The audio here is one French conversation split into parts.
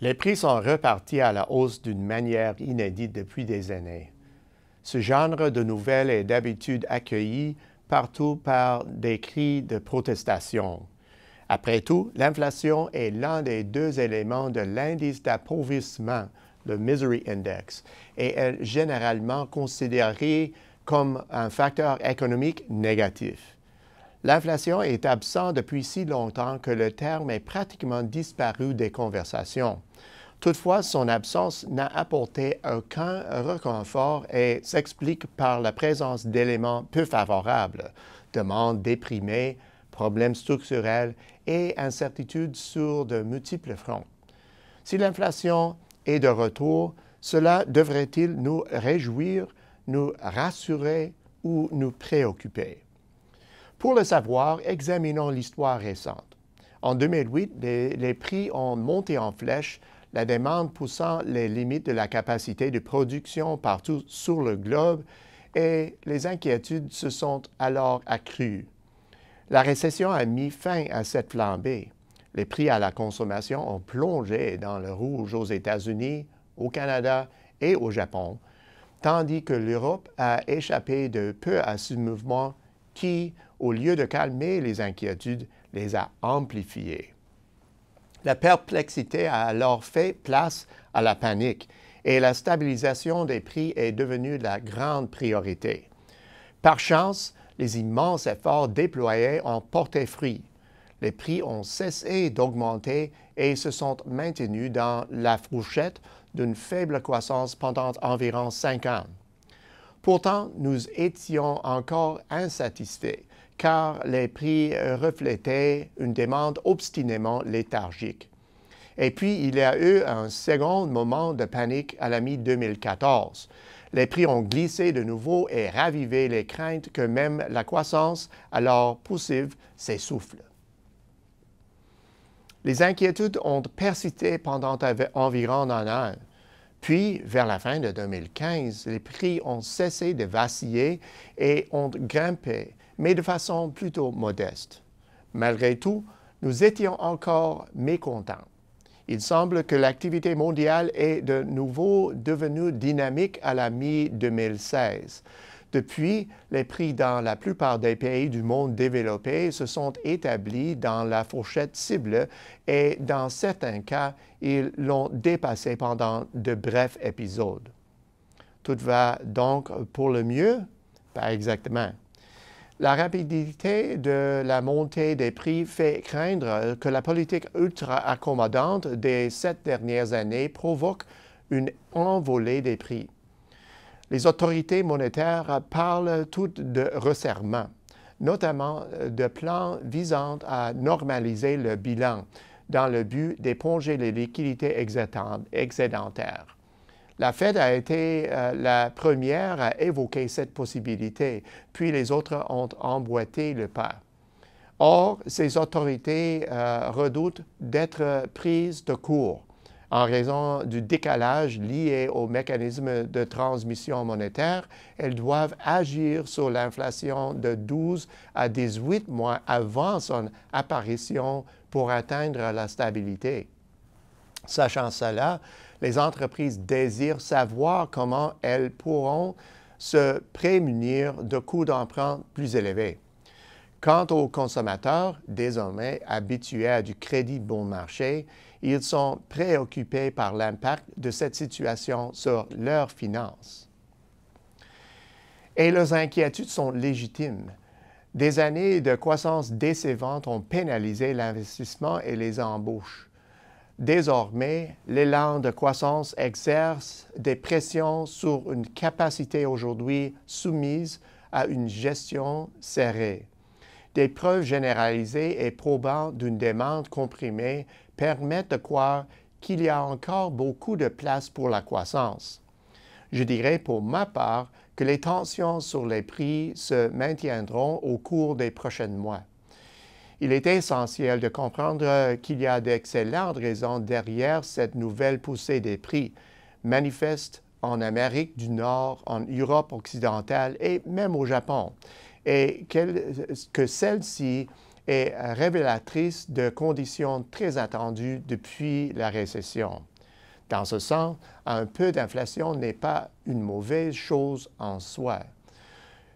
Les prix sont repartis à la hausse d'une manière inédite depuis des années. Ce genre de nouvelles est d'habitude accueilli partout par des cris de protestation. Après tout, l'inflation est l'un des deux éléments de l'indice d'appauvrissement, le Misery Index, et est généralement considérée comme un facteur économique négatif. L'inflation est absente depuis si longtemps que le terme est pratiquement disparu des conversations. Toutefois, son absence n'a apporté aucun réconfort et s'explique par la présence d'éléments peu favorables, demandes déprimées, problèmes structurels et incertitudes sur de multiples fronts. Si l'inflation est de retour, cela devrait-il nous réjouir, nous rassurer ou nous préoccuper? Pour le savoir, examinons l'histoire récente. En 2008, les prix ont monté en flèche, la demande poussant les limites de la capacité de production partout sur le globe et les inquiétudes se sont alors accrues. La récession a mis fin à cette flambée. Les prix à la consommation ont plongé dans le rouge aux États-Unis, au Canada et au Japon, tandis que l'Europe a échappé de peu à ce mouvement qui, au lieu de calmer les inquiétudes, les a amplifiées. La perplexité a alors fait place à la panique et la stabilisation des prix est devenue la grande priorité. Par chance, les immenses efforts déployés ont porté fruit. Les prix ont cessé d'augmenter et se sont maintenus dans la fourchette d'une faible croissance pendant environ 5 ans. Pourtant, nous étions encore insatisfaits car les prix reflétaient une demande obstinément léthargique. Et puis, il y a eu un second moment de panique à la mi-2014. Les prix ont glissé de nouveau et ravivé les craintes que même la croissance, alors poussive, s'essouffle. Les inquiétudes ont persisté pendant environ un an. Puis, vers la fin de 2015, les prix ont cessé de vaciller et ont grimpé, mais de façon plutôt modeste. Malgré tout, nous étions encore mécontents. Il semble que l'activité mondiale est de nouveau devenue dynamique à la mi-2016. Depuis, les prix dans la plupart des pays du monde développé se sont établis dans la fourchette cible et dans certains cas, ils l'ont dépassé pendant de brefs épisodes. Tout va donc pour le mieux? Pas exactement. La rapidité de la montée des prix fait craindre que la politique ultra-accommodante des 7 dernières années provoque une envolée des prix. Les autorités monétaires parlent toutes de resserrement, notamment de plans visant à normaliser le bilan dans le but d'éponger les liquidités excédentaires. La Fed a été la première à évoquer cette possibilité, puis les autres ont emboîté le pas. Or, ces autorités redoutent d'être prises de court en raison du décalage lié au mécanisme de transmission monétaire. Elles doivent agir sur l'inflation de 12 à 18 mois avant son apparition pour atteindre la stabilité. Sachant cela, les entreprises désirent savoir comment elles pourront se prémunir de coûts d'emprunt plus élevés. Quant aux consommateurs, désormais habitués à du crédit bon marché, ils sont préoccupés par l'impact de cette situation sur leurs finances. Et leurs inquiétudes sont légitimes. Des années de croissance décevante ont pénalisé l'investissement et les embauches. Désormais, l'élan de croissance exerce des pressions sur une capacité aujourd'hui soumise à une gestion serrée. Des preuves généralisées et probantes d'une demande comprimée permettent de croire qu'il y a encore beaucoup de place pour la croissance. Je dirais pour ma part que les tensions sur les prix se maintiendront au cours des prochains mois. Il est essentiel de comprendre qu'il y a d'excellentes raisons derrière cette nouvelle poussée des prix, manifeste en Amérique du Nord, en Europe occidentale et même au Japon, et que celle-ci est révélatrice de conditions très attendues depuis la récession. Dans ce sens, un peu d'inflation n'est pas une mauvaise chose en soi.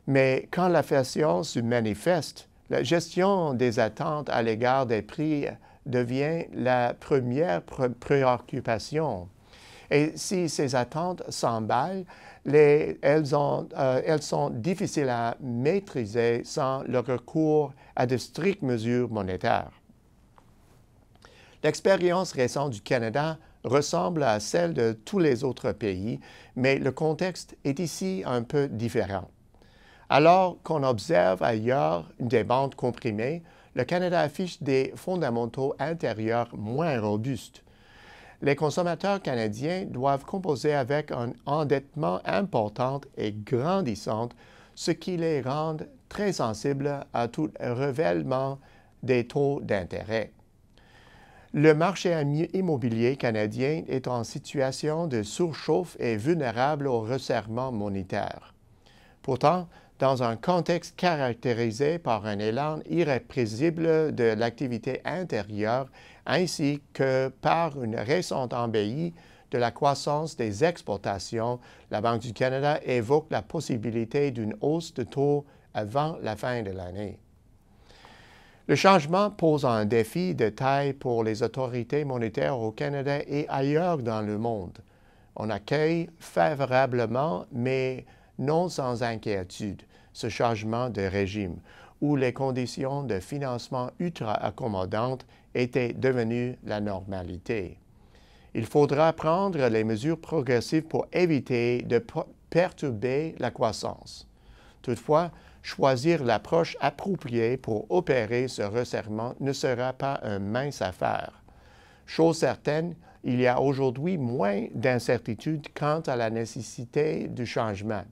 Mais quand l'inflation se manifeste, la gestion des attentes à l'égard des prix devient la première préoccupation. Et si ces attentes s'emballent, elles sont difficiles à maîtriser sans le recours à de strictes mesures monétaires. L'expérience récente du Canada ressemble à celle de tous les autres pays, mais le contexte est ici un peu différent. Alors qu'on observe ailleurs des bandes comprimées, le Canada affiche des fondamentaux intérieurs moins robustes. Les consommateurs canadiens doivent composer avec un endettement important et grandissant, ce qui les rend très sensibles à tout revêtement des taux d'intérêt. Le marché immobilier canadien est en situation de surchauffe et vulnérable au resserrement monétaire. Pourtant, dans un contexte caractérisé par un élan irrépressible de l'activité intérieure ainsi que par une récente embellie de la croissance des exportations, la Banque du Canada évoque la possibilité d'une hausse de taux avant la fin de l'année. Le changement pose un défi de taille pour les autorités monétaires au Canada et ailleurs dans le monde. On accueille favorablement, mais non sans inquiétude, ce changement de régime, où les conditions de financement ultra-accommodantes étaient devenues la normalité. Il faudra prendre les mesures progressives pour éviter de perturber la croissance. Toutefois, choisir l'approche appropriée pour opérer ce resserrement ne sera pas une mince affaire. Chose certaine, il y a aujourd'hui moins d'incertitude quant à la nécessité du changement.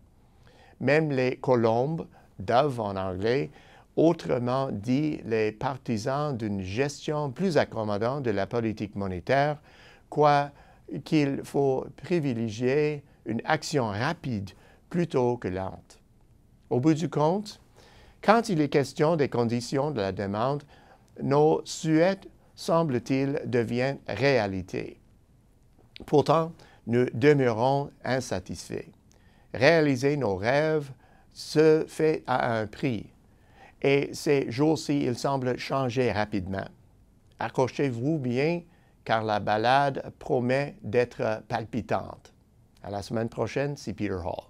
Même les colombes, doves en anglais, autrement dit les partisans d'une gestion plus accommodante de la politique monétaire, croient qu'il faut privilégier une action rapide plutôt que lente. Au bout du compte, quand il est question des conditions de la demande, nos souhaits, semble-t-il, deviennent réalité. Pourtant, nous demeurons insatisfaits. Réaliser nos rêves se fait à un prix, et ces jours-ci, il semble changer rapidement. Accrochez-vous bien, car la balade promet d'être palpitante. À la semaine prochaine, c'est Peter Hall.